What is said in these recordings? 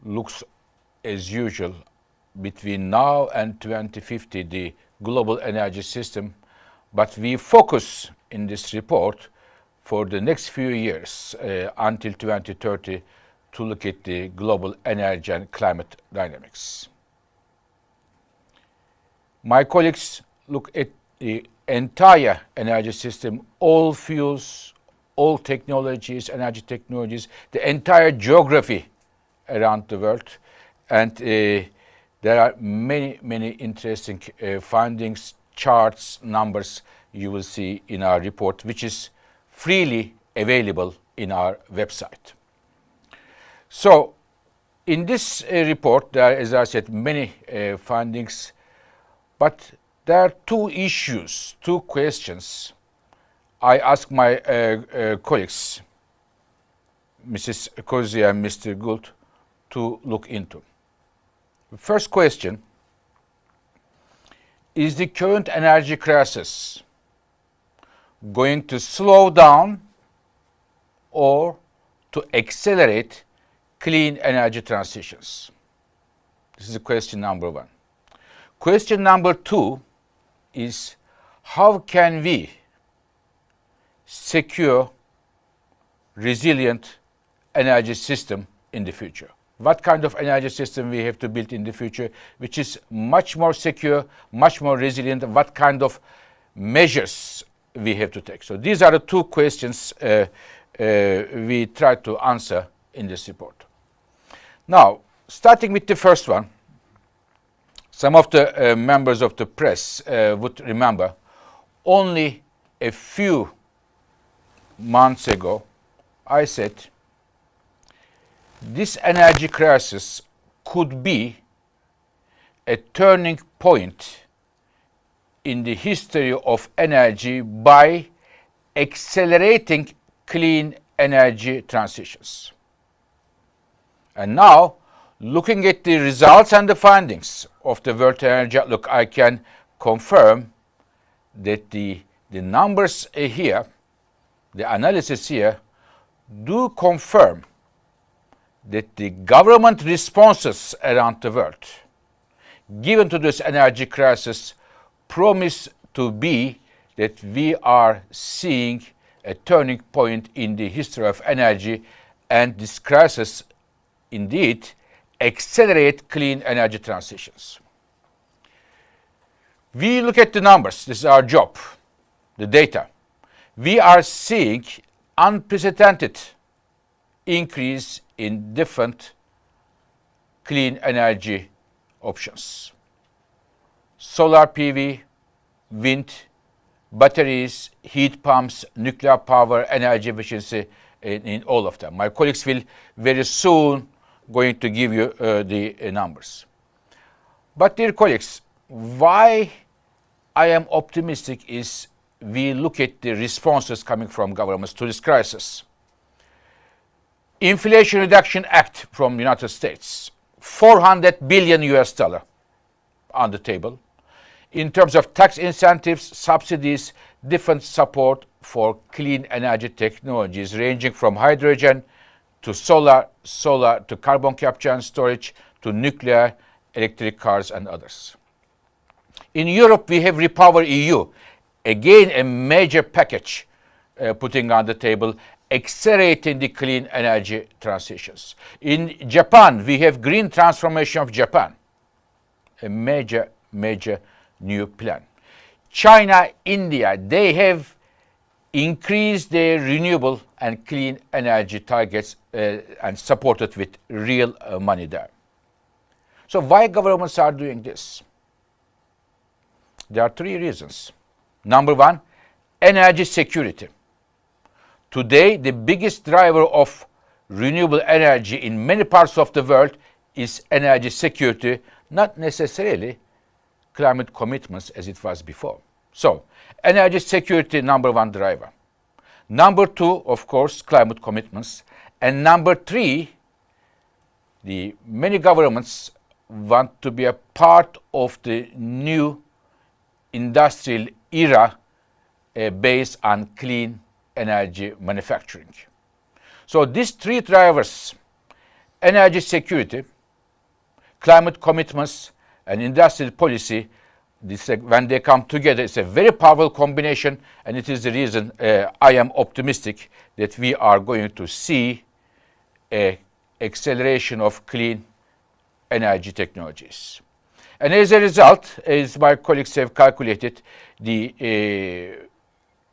looks as usual between now and 2050, the global energy system, but we focus in this report for the next few years until 2030 to look at the global energy and climate dynamics. My colleagues look at the entire energy system, all fuels, all technologies, energy technologies, the entire geography around the world, and there are many interesting findings, charts, numbers you will see in our report, which is freely available in our website. So in this report, there are, as I said, many findings, but there are two issues, two questions I ask my colleagues, Mrs. Kozi and Mr. Gould, to look into. The first question: is the current energy crisis going to slow down or to accelerate clean energy transitions? This is question number one. Question number two is: how can we secure resilient energy system in the future? What kind of energy system we have to build in the future, which is much more secure, much more resilient? What kind of measures we have to take? So these are the two questions we try to answer in this report. Now, starting with the first one, some of the members of the press would remember only a few months ago I said this energy crisis could be a turning point in the history of energy by accelerating clean energy transitions. And now, looking at the results and the findings of the World Energy Outlook, I can confirm that the numbers here, the analysis here, do confirm that the government responses around the world given to this energy crisis promise to be that we are seeing a turning point in the history of energy, and this crisis indeed accelerate clean energy transitions. We look at the numbers. This is our job, the data. We are seeing unprecedented increase in different clean energy options. Solar PV, wind, batteries, heat pumps, nuclear power, energy efficiency, in all of them. My colleagues will very soon going to give you the numbers. But dear colleagues, why I am optimistic is we look at the responses coming from governments to this crisis. Inflation Reduction Act from the United States, $400 billion on the table. In terms of tax incentives, subsidies, different support for clean energy technologies ranging from hydrogen to solar to carbon capture and storage to nuclear, electric cars and others. In Europe, we have Repower EU, again a major package putting on the table, accelerating the clean energy transitions. In Japan, we have Green Transformation of Japan, a major new plan. China, India, they have increased their renewable and clean energy targets and supported with real money there. So why governments are doing this? There are three reasons. Number one, energy security. Today, the biggest driver of renewable energy in many parts of the world is energy security, not necessarily climate commitments as it was before. So, energy security, number one driver. Number two, of course, climate commitments. And number three, the many governments want to be a part of the new industrial era based on clean energy manufacturing. So these three drivers energy security, climate commitments, and industrial policy, when they come together, it's a very powerful combination, and it is the reason I am optimistic that we are going to see an acceleration of clean energy technologies. And as a result, as my colleagues have calculated, the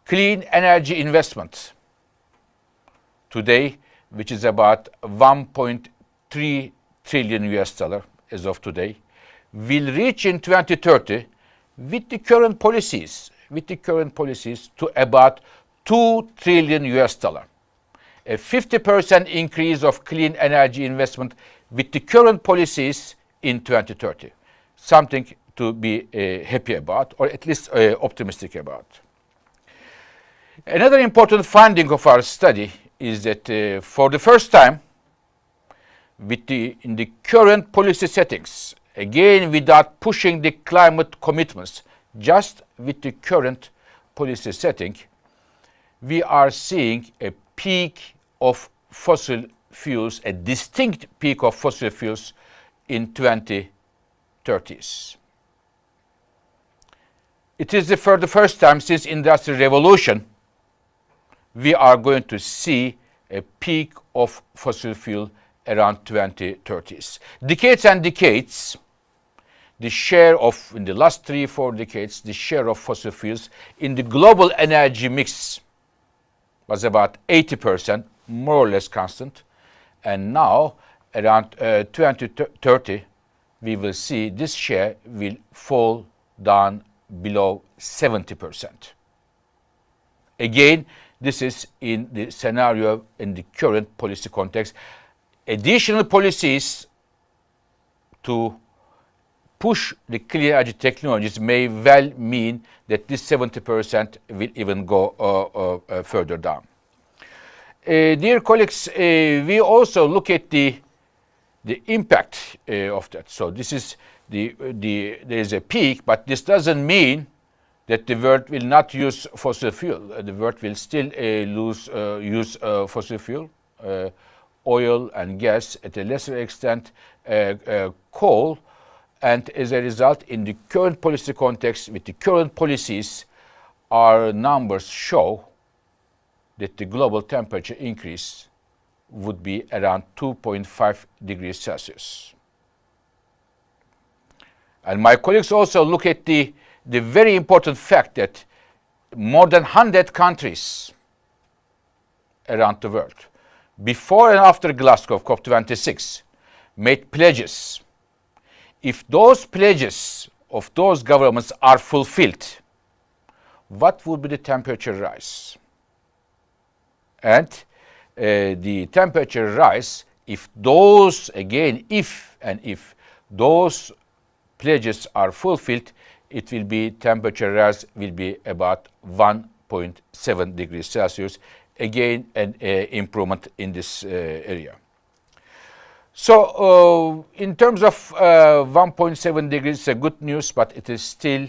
clean energy investment today, which is about 1.3 trillion US dollar as of today, will reach in 2030 with the current policies to about 2 trillion US dollar. A 50% increase of clean energy investment with the current policies in 2030. Something to be happy about, or at least optimistic about. Another important finding of our study is that for the first time, in the current policy settings, again without pushing the climate commitments, just with the current policy setting, we are seeing a peak of fossil fuels, a distinct peak of fossil fuels in 2030s. It is for the first time since Industrial Revolution we are going to see a peak of fossil fuel around 2030s. Decades and decades, the share of, in the last 3-4 decades, the share of fossil fuels in the global energy mix was about 80%, more or less constant. And now, around 2030, we will see this share will fall down below 70%. Again, this is in the scenario in the current policy context. Additional policies to push the clean energy technologies may well mean that this 70% will even go further down. Dear colleagues, we also look at the impact of that. So this is there is a peak, but this doesn't mean that the world will not use fossil fuel. The world will still use fossil fuel, oil and gas, at a lesser extent coal, and as a result, in the current policy context, with the current policies, our numbers show that the global temperature increase would be around 2.5 degrees Celsius. And my colleagues also look at the very important fact that more than 100 countries around the world, before and after Glasgow COP26, made pledges. If those pledges of those governments are fulfilled, what would be the temperature rise? And the temperature rise, if those, again, if those pledges are fulfilled, it will be temperature rise will be about 1.7 degrees Celsius. Again, an improvement in this area. So in terms of 1.7 degrees, it's a good news, but it is still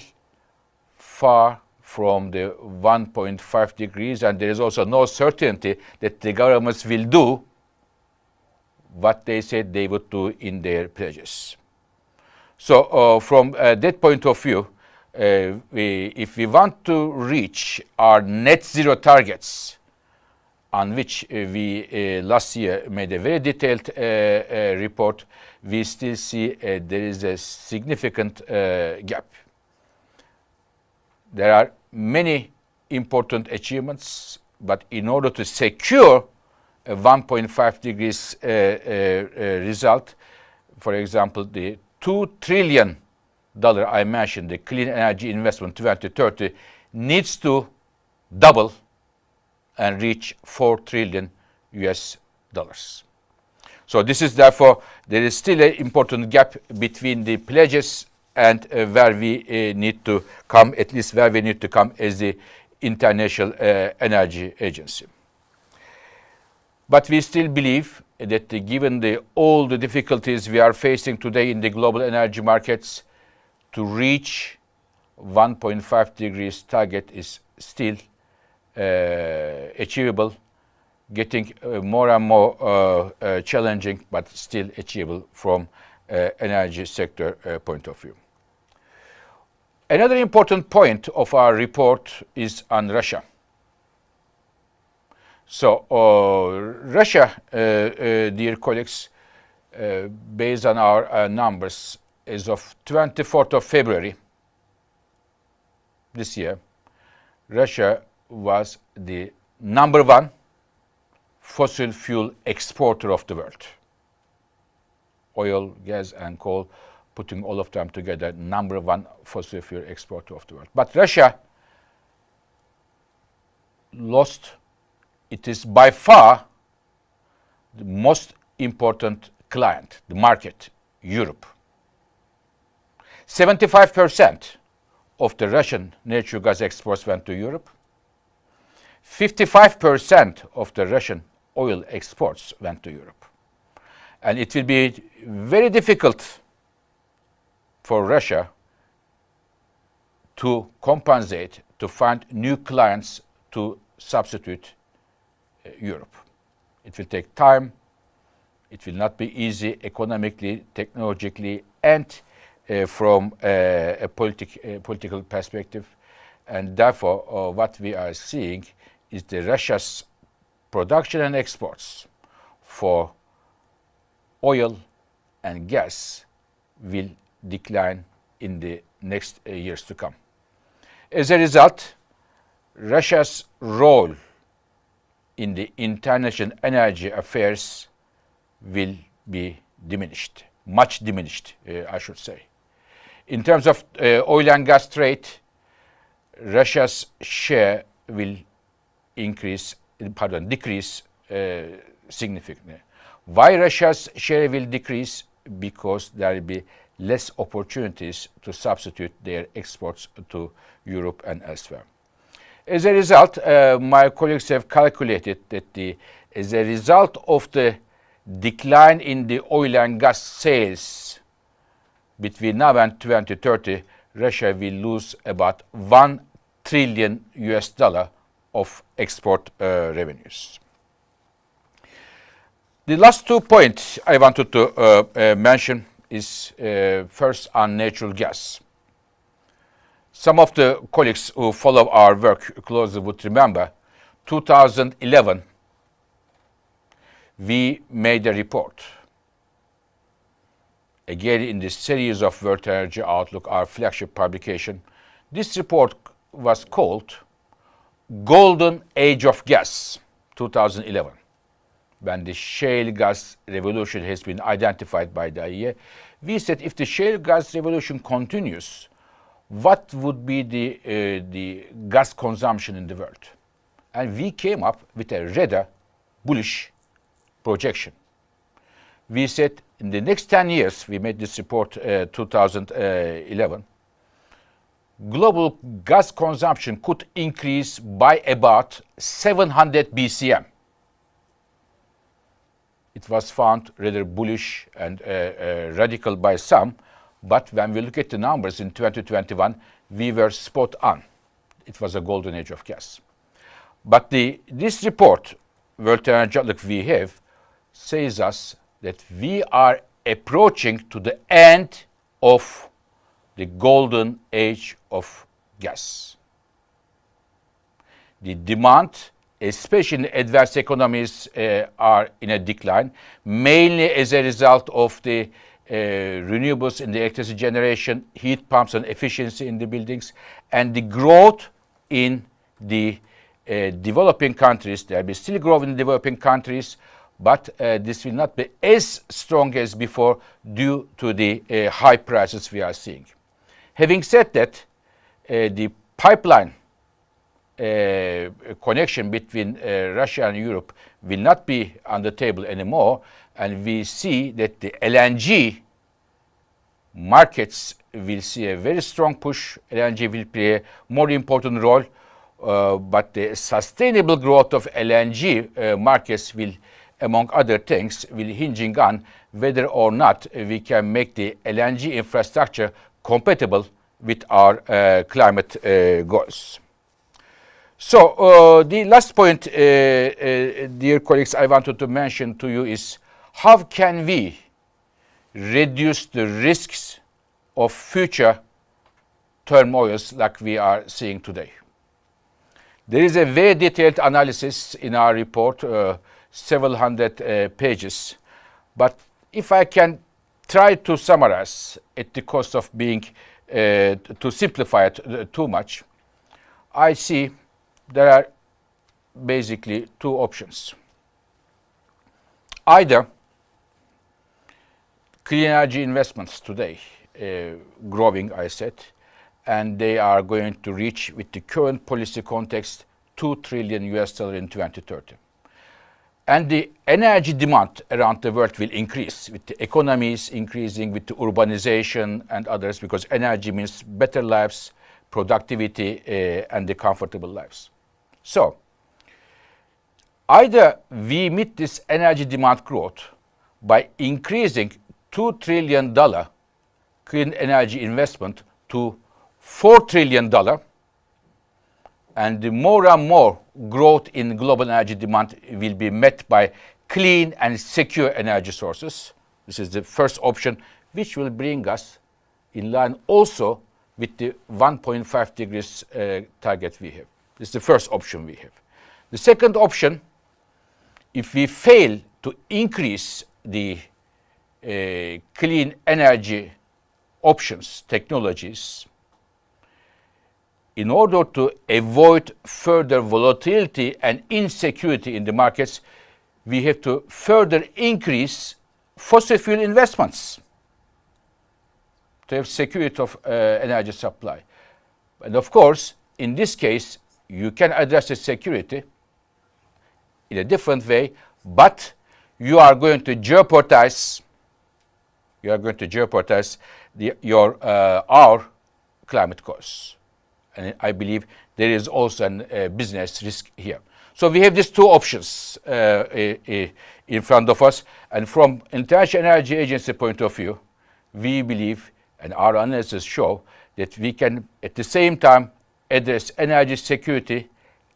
far from the 1.5 degrees, and there is also no certainty that the governments will do what they said they would do in their pledges. So from that point of view, if we want to reach our net zero targets, on which we last year made a very detailed report, we still see there is a significant gap. There are many important achievements, but in order to secure a 1.5 degrees result, for example, the $2 trillion I mentioned, the clean energy investment 2030, needs to double and reach 4 trillion US dollars. So this is therefore, there is still an important gap between the pledges and where we need to come, at least where we need to come as the International Energy Agency. But we still believe that given all the difficulties we are facing today in the global energy markets, to reach 1.5 degrees target is still achievable, getting more and more challenging, but still achievable from energy sector point of view. Another important point of our report is on Russia. So Russia, dear colleagues, based on our numbers, as of 24th of February this year, Russia was the number one fossil fuel exporter of the world. Oil, gas, and coal, putting all of them together, number one fossil fuel exporter of the world. But Russia lost. It is by far the most important client, the market, Europe. 75% of the Russian natural gas exports went to Europe. 55% of the Russian oil exports went to Europe. And it will be very difficult for Russia to compensate, to find new clients to substitute Europe. It will take time. It will not be easy economically, technologically, and from a political perspective. And therefore, what we are seeing is the Russia's production and exports for oil and gas will decline in the next years to come. As a result, Russia's role in the international energy affairs will be diminished, much diminished, I should say. In terms of oil and gas trade, Russia's share will decrease significantly. Why Russia's share will decrease? Because there will be less opportunities to substitute their exports to Europe and elsewhere. As a result, my colleagues have calculated that as a result of the decline in the oil and gas sales between now and 2030, Russia will lose about $1 trillion of export revenues. The last 2 points I wanted to mention is first on natural gas. Some of the colleagues who follow our work closely would remember 2011, we made a report. Again, in this series of World Energy Outlook, our flagship publication, this report was called Golden Age of Gas, 2011, when the shale gas revolution has been identified by the IEA. We said if the shale gas revolution continues, what would be the gas consumption in the world? And we came up with a rather bullish projection. We said in the next 10 years, we made this report 2011, global gas consumption could increase by about 700 BCM. It was found rather bullish and radical by some, but when we look at the numbers in 2021, we were spot on. It was a golden age of gas. But this report, World Energy Outlook we have, says us that we are approaching to the end of the golden age of gas. The demand, especially in advanced economies, are in a decline, mainly as a result of the renewables in the electricity generation, heat pumps and efficiency in the buildings, and the growth in the developing countries. There will be still growth in developing countries, but this will not be as strong as before due to the high prices we are seeing. Having said that, the pipeline connection between Russia and Europe will not be on the table anymore, and we see that the LNG markets will see a very strong push. LNG will play a more important role, but the sustainable growth of LNG markets will, among other things, will hinging on whether or not we can make the LNG infrastructure compatible with our climate goals. So the last point, dear colleagues, I wanted to mention to you is how can we reduce the risks of future turmoils like we are seeing today. There is a very detailed analysis in our report, several hundred pages, but if I can try to summarize at the cost of being to simplify it too much, I see there are basically two options. Either clean energy investments today, growing, I said, and they are going to reach, with the current policy context, $2 trillion in 2030. And the energy demand around the world will increase, with the economies increasing, with the urbanization and others, because energy means better lives, productivity, and the comfortable lives. So, either we meet this energy demand growth by increasing $2 trillion clean energy investment to $4 trillion, and the more and more growth in global energy demand will be met by clean and secure energy sources. This is the first option, which will bring us in line also with the 1.5 degrees target we have. This is the first option we have. The second option, if we fail to increase the clean energy options, technologies, in order to avoid further volatility and insecurity in the markets, we have to further increase fossil fuel investments to have security of energy supply. And of course, in this case, you can address the security in a different way, but you are going to jeopardize our climate goals. And I believe there is also a business risk here. So we have these two options in front of us. And from International Energy Agency point of view, we believe, and our analysis show, that we can at the same time address energy security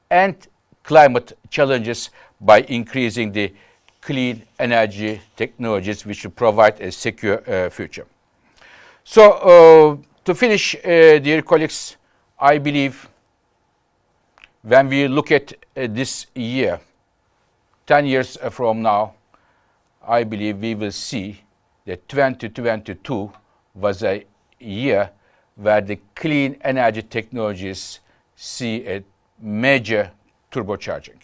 and climate challenges by increasing the clean energy technologies which will provide a secure future. So to finish, dear colleagues, I believe when we look at this year, 10 years from now, I believe we will see that 2022 was a year where the clean energy technologies see a major turbocharging.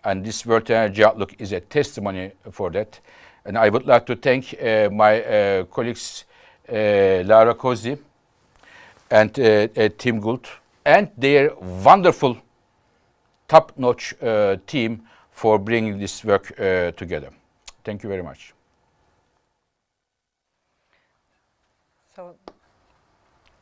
And this World Energy Outlook is a testimony for that. And I would like to thank my colleagues Lara Cozy and Tim Gould and their wonderful top-notch team for bringing this work together. Thank you very much. So,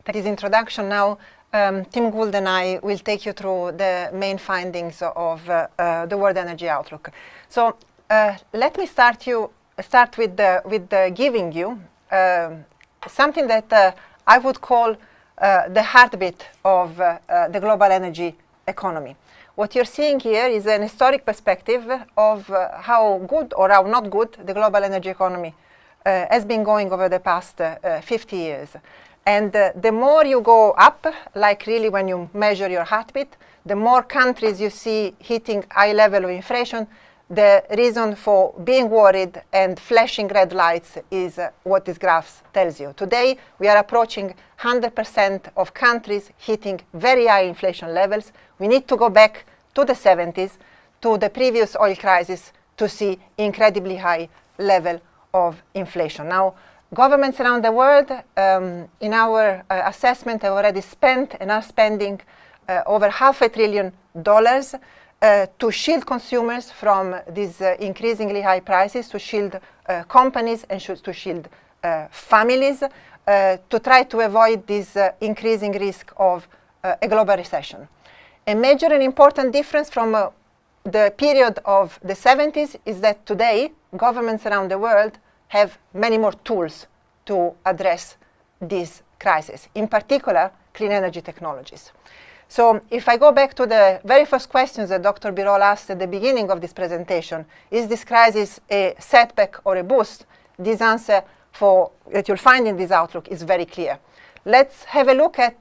that is introduction. Now, Tim Gould and I will take you through the main findings of the World Energy Outlook. So, let me start with giving you something that I would call the heartbeat of the global energy economy. What you're seeing here is an historic perspective of how good or how not good the global energy economy has been going over the past 50 years. And the more you go up, like really when you measure your heartbeat, the more countries you see hitting high level of inflation, the reason for being worried and flashing red lights is what this graph tells you. Today, we are approaching 100% of countries hitting very high inflation levels. We need to go back to the 70s, to the previous oil crisis, to see incredibly high level of inflation. Now, governments around the world, in our assessment, have already spent and are spending over $500 billion to shield consumers from these increasingly high prices, to shield companies and to shield families, to try to avoid this increasing risk of a global recession. A major and important difference from the period of the 70s is that today governments around the world have many more tools to address this crisis, in particular clean energy technologies. So if I go back to the very first questions that Dr. Birol asked at the beginning of this presentation, is this crisis a setback or a boost? This answer that you'll find in this outlook is very clear. Let's have a look at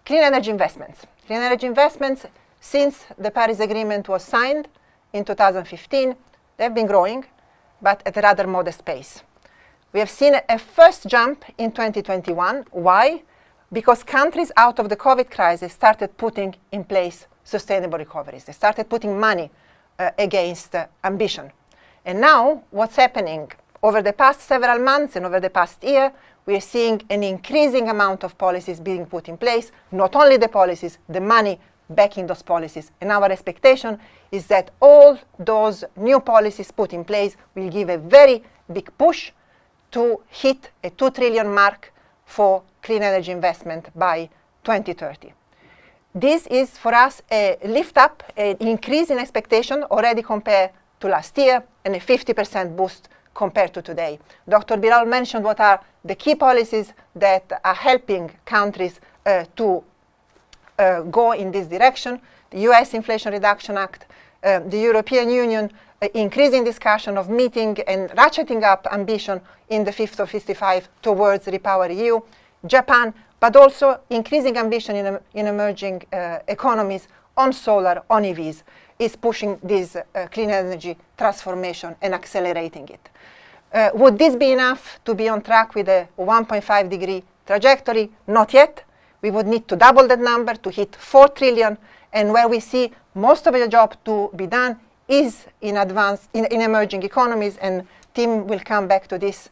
clean energy investments. Clean energy investments, since the Paris Agreement was signed in 2015, they've been growing, but at a rather modest pace. We have seen a first jump in 2021. Why? Because countries out of the COVID crisis started putting in place sustainable recoveries. They started putting money against ambition. And now, what's happening? Over the past several months and over the past year, we are seeing an increasing amount of policies being put in place, not only the policies, the money backing those policies. And our expectation is that all those new policies put in place will give a very big push to hit a 2 trillion mark for clean energy investment by 2030. This is for us a lift up, an increase in expectation already compared to last year, and a 50% boost compared to today. Dr. Birol mentioned what are the key policies that are helping countries to go in this direction. The US Inflation Reduction Act, the European Union increasing discussion of meeting and ratcheting up ambition in the Fit for 55 towards Repower EU, Japan, but also increasing ambition in emerging economies on solar, on EVs, is pushing this clean energy transformation and accelerating it. Would this be enough to be on track with a 1.5 degree trajectory? Not yet. We would need to double that number to hit 4 trillion, and where we see most of the job to be done is in emerging economies, and Tim will come back to this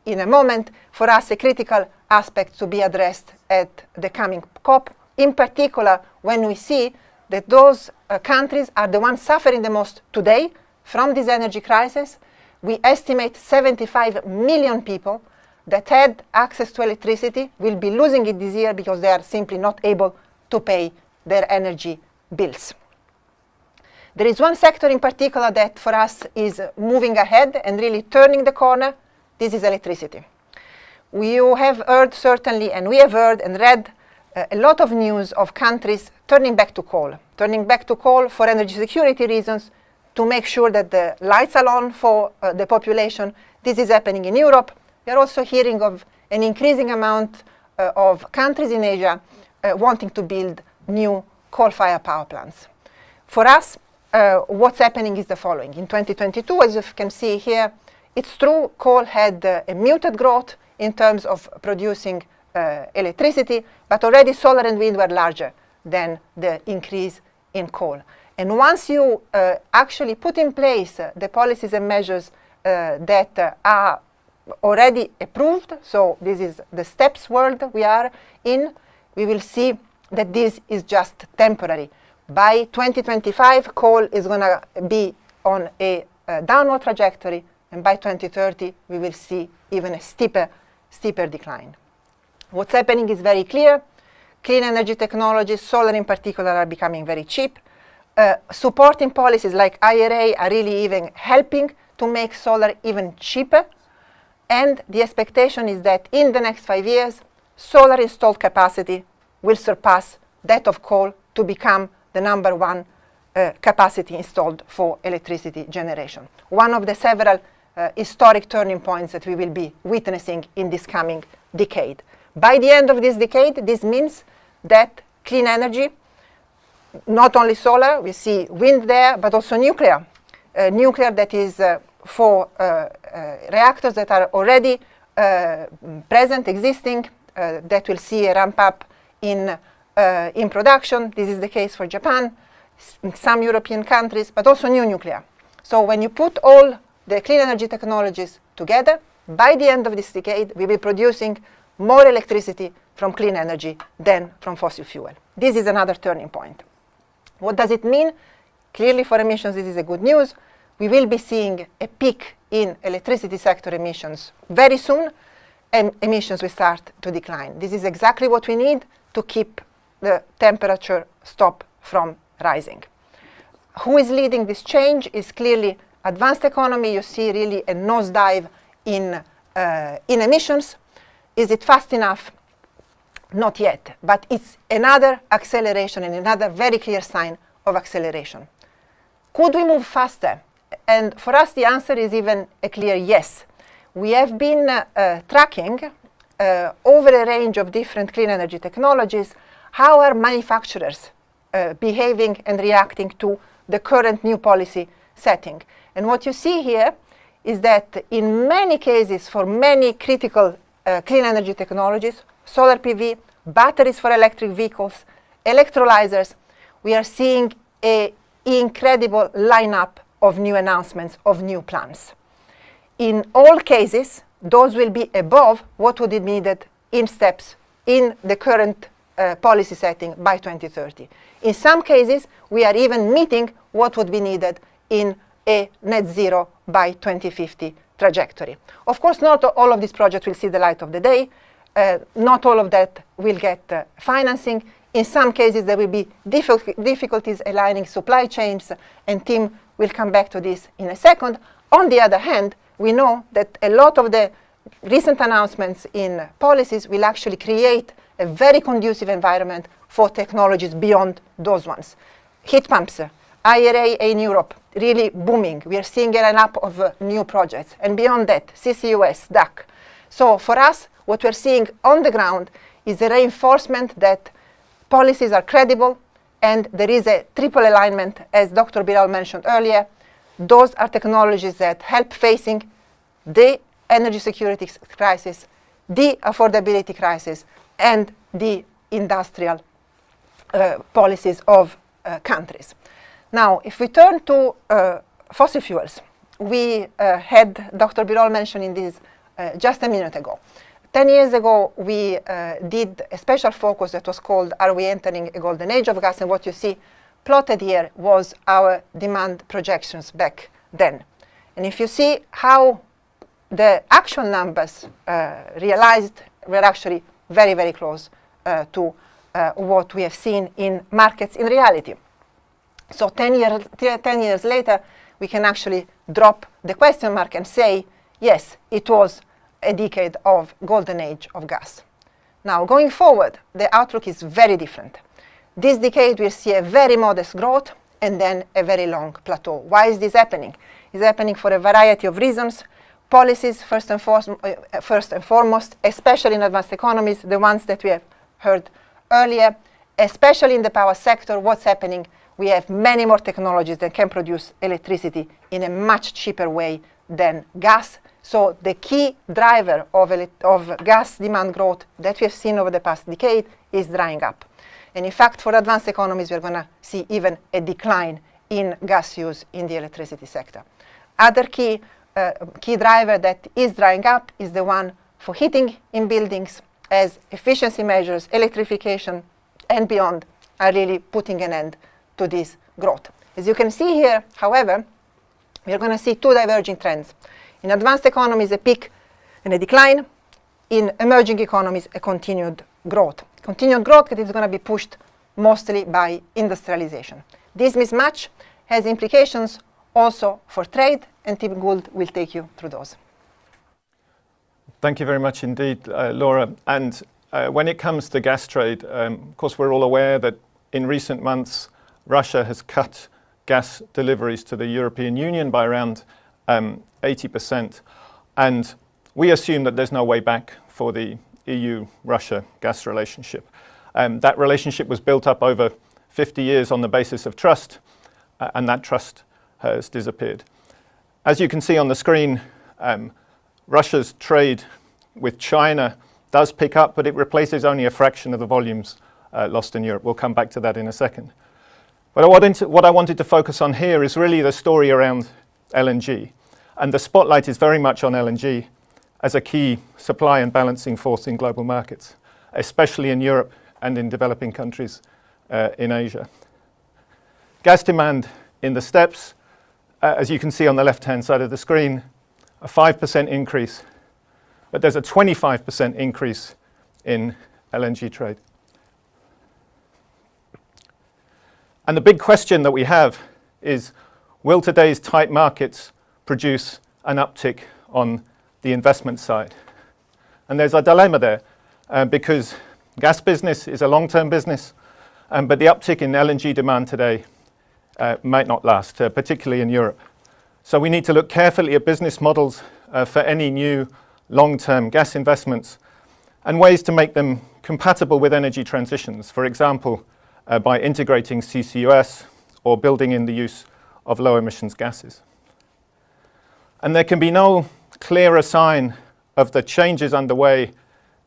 in a moment. For us, a critical aspect to be addressed at the coming COP, in particular when we see that those countries are the ones suffering the most today from this energy crisis. We estimate 75 million people that had access to electricity will be losing it this year because they are simply not able to pay their energy bills. There is one sector in particular that for us is moving ahead and really turning the corner. This is electricity. You have heard certainly, and we have heard and read a lot of news of countries turning back to coal for energy security reasons, to make sure that the lights are on for the population. This is happening in Europe. We are also hearing of an increasing amount of countries in Asia wanting to build new coal-fired power plants. For us, what's happening is the following. In 2022, as you can see here, it's true coal had a muted growth in terms of producing electricity, but already solar and wind were larger than the increase in coal. And once you actually put in place the policies and measures that are already approved, so this is the steps world we are in, we will see that this is just temporary. By 2025, coal is going to be on a downward trajectory, and by 2030, we will see even a steeper decline. What's happening is very clear. Clean energy technologies, solar in particular, are becoming very cheap. Supporting policies like IRA are really even helping to make solar even cheaper. And the expectation is that in the next 5 years, solar installed capacity will surpass that of coal to become the number one capacity installed for electricity generation. One of the several historic turning points that we will be witnessing in this coming decade. By the end of this decade, this means that clean energy, not only solar, we see wind there, but also nuclear. Nuclear that is for reactors that are already present, existing, that will see a ramp up in production. This is the case for Japan, some European countries, but also new nuclear. So when you put all the clean energy technologies together, by the end of this decade, we'll be producing more electricity from clean energy than from fossil fuel. This is another turning point. What does it mean? Clearly for emissions, this is a good news. We will be seeing a peak in electricity sector emissions very soon, and emissions will start to decline. This is exactly what we need to keep the temperature stop from rising. Who is leading this change is clearly advanced economy. You see really a nosedive in emissions. Is it fast enough? Not yet, but it's another acceleration and another very clear sign of acceleration. Could we move faster? And for us, the answer is even a clear yes. We have been tracking over a range of different clean energy technologies how are manufacturers behaving and reacting to the current new policy setting. And what you see here is that in many cases, for many critical clean energy technologies, solar PV, batteries for electric vehicles, electrolyzers, we are seeing an incredible lineup of new announcements, of new plans. In all cases, those will be above what would be needed in steps in the current policy setting by 2030. In some cases, we are even meeting what would be needed in a net zero by 2050 trajectory. Of course, not all of these projects will see the light of the day. Not all of that will get financing. In some cases, there will be difficulties aligning supply chains, and Tim will come back to this in a second. On the other hand, we know that a lot of the recent announcements in policies will actually create a very conducive environment for technologies beyond those ones. Heat pumps, IRA in Europe, really booming. We are seeing a lineup of new projects. And beyond that, CCUS, DAC. So for us, what we're seeing on the ground is a reinforcement that policies are credible and there is a triple alignment, as Dr. Bilal mentioned earlier. Those are technologies that help facing the energy security crisis, the affordability crisis, and the industrial policies of countries. Now, if we turn to fossil fuels, we had Dr. Bilal mentioning this just a minute ago. 10 years ago, we did a special focus that was called Are We Entering a Golden Age of Gas? And what you see plotted here was our demand projections back then. And if you see how the actual numbers realized, were actually very, very close to what we have seen in markets in reality. So 10 years later, we can actually drop the question mark and say, yes, it was a decade of golden age of gas. Now, going forward, the outlook is very different. This decade, we'll see a very modest growth and then a very long plateau. Why is this happening? It's happening for a variety of reasons. Policies, first and foremost, especially in advanced economies, the ones that we have heard earlier, especially in the power sector, what's happening? We have many more technologies that can produce electricity in a much cheaper way than gas. So the key driver of gas demand growth that we have seen over the past decade is drying up. And in fact, for advanced economies, we're going to see even a decline in gas use in the electricity sector. Other key driver that is drying up is the one for heating in buildings, as efficiency measures, electrification, and beyond are really putting an end to this growth. As you can see here, however, we are going to see two diverging trends. In advanced economies, a peak and a decline. In emerging economies, a continued growth. Continued growth that is going to be pushed mostly by industrialization. This mismatch has implications also for trade, and Tim Gould will take you through those. Thank you very much indeed, Laura. And when it comes to gas trade, of course, we're all aware that in recent months, Russia has cut gas deliveries to the European Union by around 80%. And we assume that there's no way back for the EU-Russia gas relationship. That relationship was built up over 50 years on the basis of trust, and that trust has disappeared. As you can see on the screen, Russia's trade with China does pick up, but it replaces only a fraction of the volumes lost in Europe. We'll come back to that in a second. But what I wanted to focus on here is really the story around LNG. And the spotlight is very much on LNG as a key supply and balancing force in global markets, especially in Europe and in developing countries in Asia. Gas demand in the steppes, as you can see on the left-hand side of the screen, a 5% increase, but there's a 25% increase in LNG trade. And the big question that we have is, will today's tight markets produce an uptick on the investment side? And there's a dilemma there, because gas business is a long-term business, but the uptick in LNG demand today might not last, particularly in Europe. So we need to look carefully at business models for any new long-term gas investments and ways to make them compatible with energy transitions, for example, by integrating CCUS or building in the use of low emissions gases. And there can be no clearer sign of the changes underway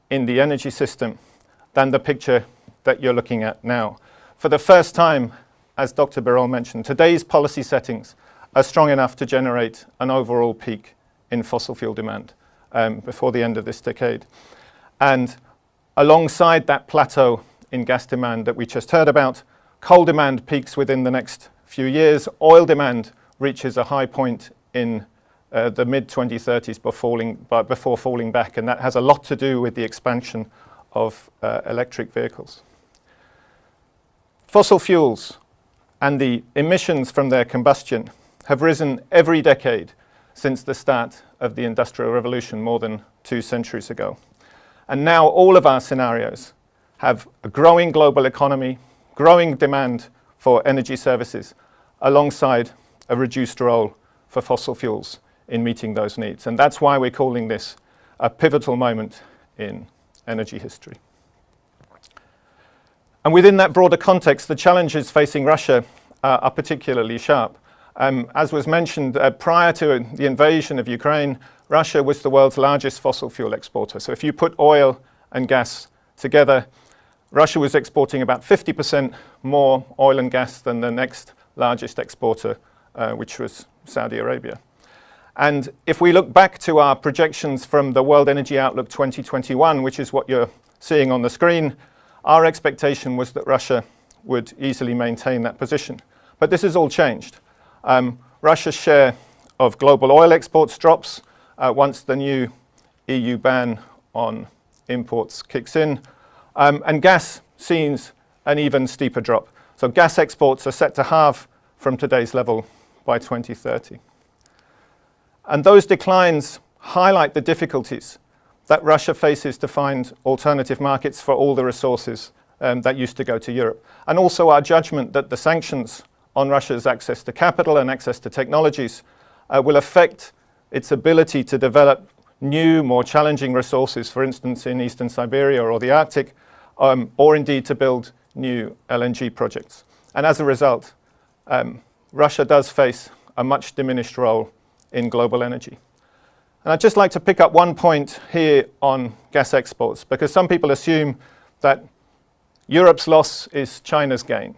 in the energy system than the picture that you're looking at now. For the first time, as Dr. Birol mentioned, today's policy settings are strong enough to generate an overall peak in fossil fuel demand before the end of this decade. And alongside that plateau in gas demand that we just heard about, coal demand peaks within the next few years. Oil demand reaches a high point in the mid-2030s before falling back, and that has a lot to do with the expansion of electric vehicles. Fossil fuels and the emissions from their combustion have risen every decade since the start of the Industrial Revolution more than 2 centuries ago. And now all of our scenarios have a growing global economy, growing demand for energy services, alongside a reduced role for fossil fuels in meeting those needs. And that's why we're calling this a pivotal moment in energy history. And within that broader context, the challenges facing Russia are particularly sharp. As was mentioned, prior to the invasion of Ukraine, Russia was the world's largest fossil fuel exporter. So if you put oil and gas together, Russia was exporting about 50% more oil and gas than the next largest exporter, which was Saudi Arabia. And if we look back to our projections from the World Energy Outlook 2021, which is what you're seeing on the screen, our expectation was that Russia would easily maintain that position. But this has all changed. Russia's share of global oil exports drops once the new EU ban on imports kicks in, and gas sees an even steeper drop. So gas exports are set to halve from today's level by 2030. And those declines highlight the difficulties that Russia faces to find alternative markets for all the resources that used to go to Europe. And also our judgment that the sanctions on Russia's access to capital and access to technologies will affect its ability to develop new, more challenging resources, for instance, in Eastern Siberia or the Arctic, or indeed to build new LNG projects. And as a result, Russia does face a much diminished role in global energy. And I'd just like to pick up one point here on gas exports, because some people assume that Europe's loss is China's gain,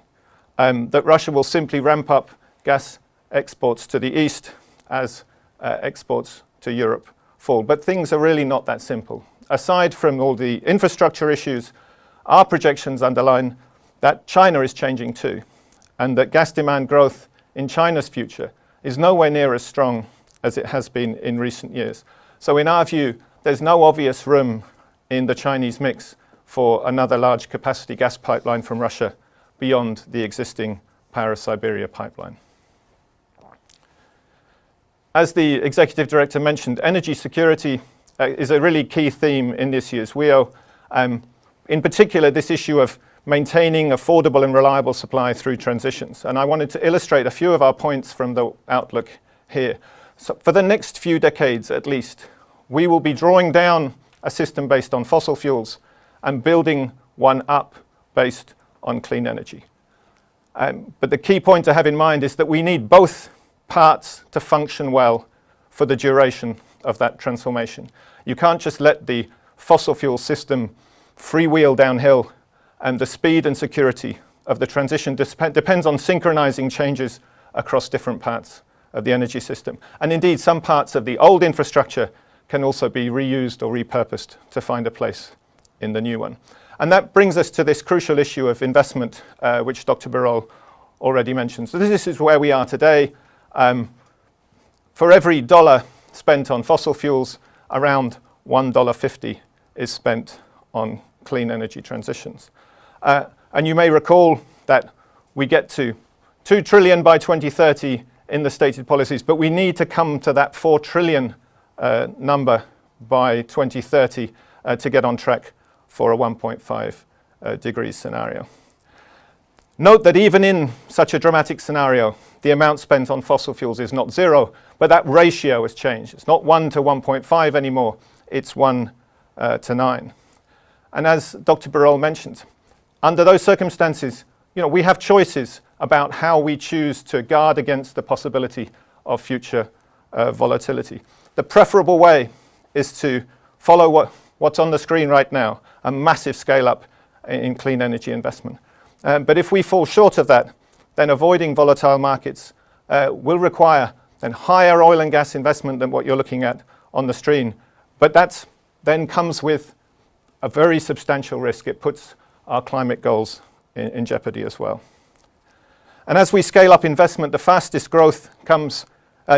that Russia will simply ramp up gas exports to the east as exports to Europe fall. But things are really not that simple. Aside from all the infrastructure issues, our projections underline that China is changing too, and that gas demand growth in China's future is nowhere near as strong as it has been in recent years. So in our view, there's no obvious room in the Chinese mix for another large capacity gas pipeline from Russia beyond the existing Paris-Siberia pipeline. As the Executive Director mentioned, energy security is a really key theme in this year's WEO. In particular, this issue of maintaining affordable and reliable supply through transitions. And I wanted to illustrate a few of our points from the outlook here. So for the next few decades at least, we will be drawing down a system based on fossil fuels and building one up based on clean energy. But the key point to have in mind is that we need both parts to function well for the duration of that transformation. You can't just let the fossil fuel system freewheel downhill, and the speed and security of the transition depends on synchronizing changes across different parts of the energy system. And indeed, some parts of the old infrastructure can also be reused or repurposed to find a place in the new one. And that brings us to this crucial issue of investment, which Dr. Birol already mentioned. So this is where we are today. For every dollar spent on fossil fuels, around $1.50 is spent on clean energy transitions. And you may recall that we get to 2 trillion by 2030 in the stated policies, but we need to come to that 4 trillion number by 2030 to get on track for a 1.5 degrees scenario. Note that even in such a dramatic scenario, the amount spent on fossil fuels is not zero, but that ratio has changed. It's not 1 to 1.5 anymore, it's 1 to 9. And as Dr. Birol mentioned, under those circumstances, we have choices about how we choose to guard against the possibility of future volatility. The preferable way is to follow what's on the screen right now, a massive scale up in clean energy investment. But if we fall short of that, then avoiding volatile markets will require then higher oil and gas investment than what you're looking at on the screen. But that then comes with a very substantial risk. It puts our climate goals in jeopardy as well. And as we scale up investment, the fastest growth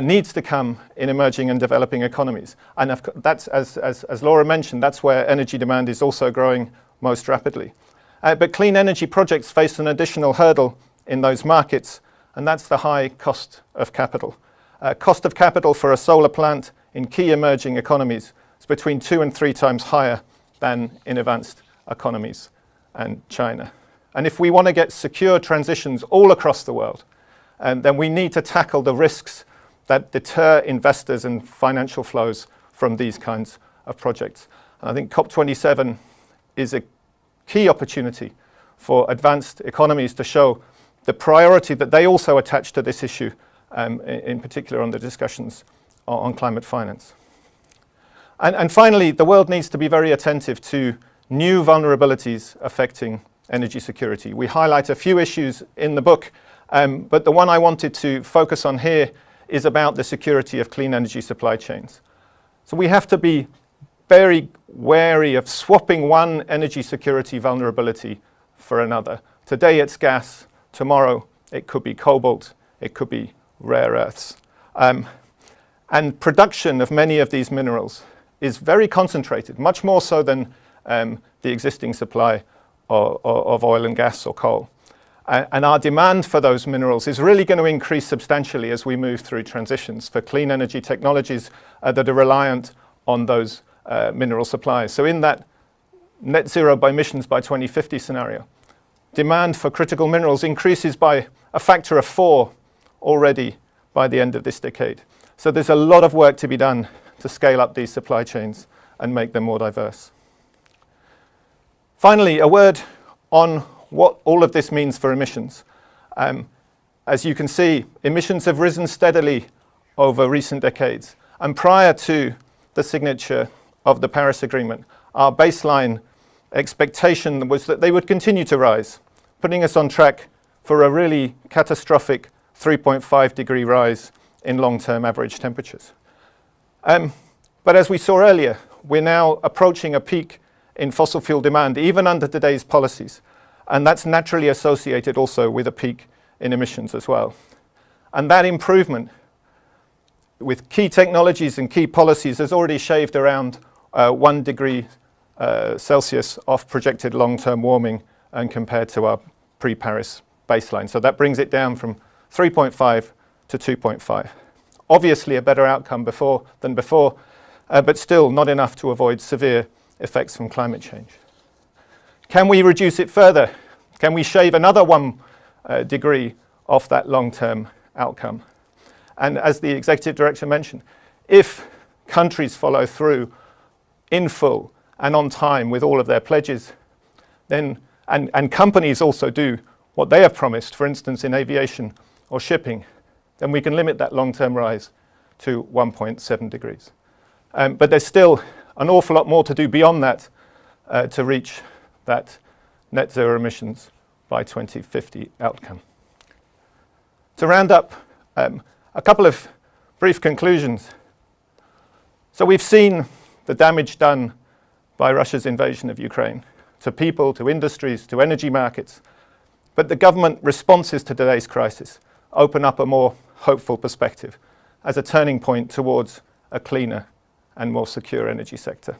needs to come in emerging and developing economies. And that's, as Laura mentioned, that's where energy demand is also growing most rapidly. But clean energy projects face an additional hurdle in those markets, and that's the high cost of capital. Cost of capital for a solar plant in key emerging economies is between 2 and 3 times higher than in advanced economies and China. And if we want to get secure transitions all across the world, then we need to tackle the risks that deter investors and financial flows from these kinds of projects. And I think COP27 is a key opportunity for advanced economies to show the priority that they also attach to this issue, in particular on the discussions on climate finance. And finally, the world needs to be very attentive to new vulnerabilities affecting energy security. We highlight a few issues in the book, but the one I wanted to focus on here is about the security of clean energy supply chains. So we have to be very wary of swapping one energy security vulnerability for another. Today it's gas, tomorrow it could be cobalt, it could be rare earths. And production of many of these minerals is very concentrated, much more so than the existing supply of oil and gas or coal. And our demand for those minerals is really going to increase substantially as we move through transitions for clean energy technologies that are reliant on those mineral supplies. So in that net zero by emissions by 2050 scenario, demand for critical minerals increases by a factor of 4 already by the end of this decade. So there's a lot of work to be done to scale up these supply chains and make them more diverse. Finally, a word on what all of this means for emissions. As you can see, emissions have risen steadily over recent decades. And prior to the signature of the Paris Agreement, our baseline expectation was that they would continue to rise, putting us on track for a really catastrophic 3.5 degree rise in long-term average temperatures. But as we saw earlier, we're now approaching a peak in fossil fuel demand, even under today's policies. And that's naturally associated also with a peak in emissions as well. And that improvement with key technologies and key policies has already shaved around 1 degree Celsius off projected long-term warming and compared to our pre-Paris baseline. So that brings it down from 3.5 to 2.5. Obviously a better outcome than before, but still not enough to avoid severe effects from climate change. Can we reduce it further? Can we shave another 1 degree off that long-term outcome? And as the Executive Director mentioned, if countries follow through in full and on time with all of their pledges, then, and companies also do what they have promised, for instance in aviation or shipping, then we can limit that long-term rise to 1.7 degrees. But there's still an awful lot more to do beyond that to reach that net zero emissions by 2050 outcome. To round up, a couple of brief conclusions. So we've seen the damage done by Russia's invasion of Ukraine to people, to industries, to energy markets. But the government responses to today's crisis open up a more hopeful perspective as a turning point towards a cleaner and more secure energy sector.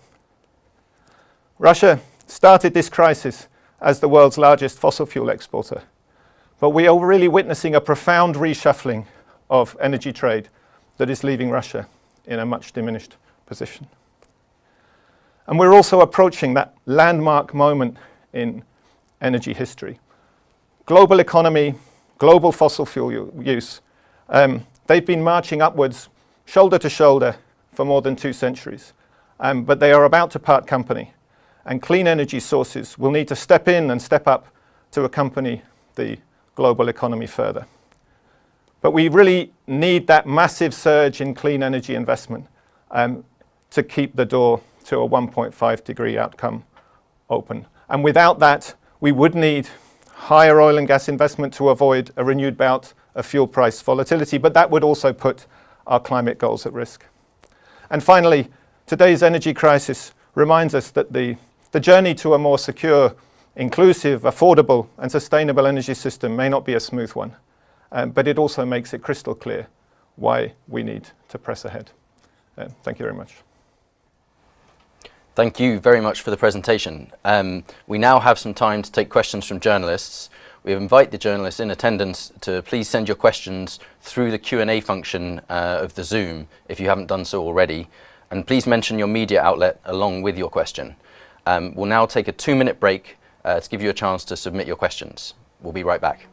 Russia started this crisis as the world's largest fossil fuel exporter, but we are really witnessing a profound reshuffling of energy trade that is leaving Russia in a much diminished position. And we're also approaching that landmark moment in energy history. Global economy, global fossil fuel use, they've been marching upwards shoulder to shoulder for more than 2 centuries, but they are about to part company, and clean energy sources will need to step in and step up to accompany the global economy further. But we really need that massive surge in clean energy investment to keep the door to a 1.5 degree outcome open. And without that, we would need higher oil and gas investment to avoid a renewed bout of fuel price volatility, but that would also put our climate goals at risk. And finally, today's energy crisis reminds us that the journey to a more secure, inclusive, affordable and sustainable energy system may not be a smooth one, but it also makes it crystal clear why we need to press ahead. Thank you very much. Thank you very much for the presentation. We now have some time to take questions from journalists. We invite the journalists in attendance to please send your questions through the Q&A function of the Zoom if you haven't done so already. And please mention your media outlet along with your question. We'll now take a 2-minute break to give you a chance to submit your questions. We'll be right back.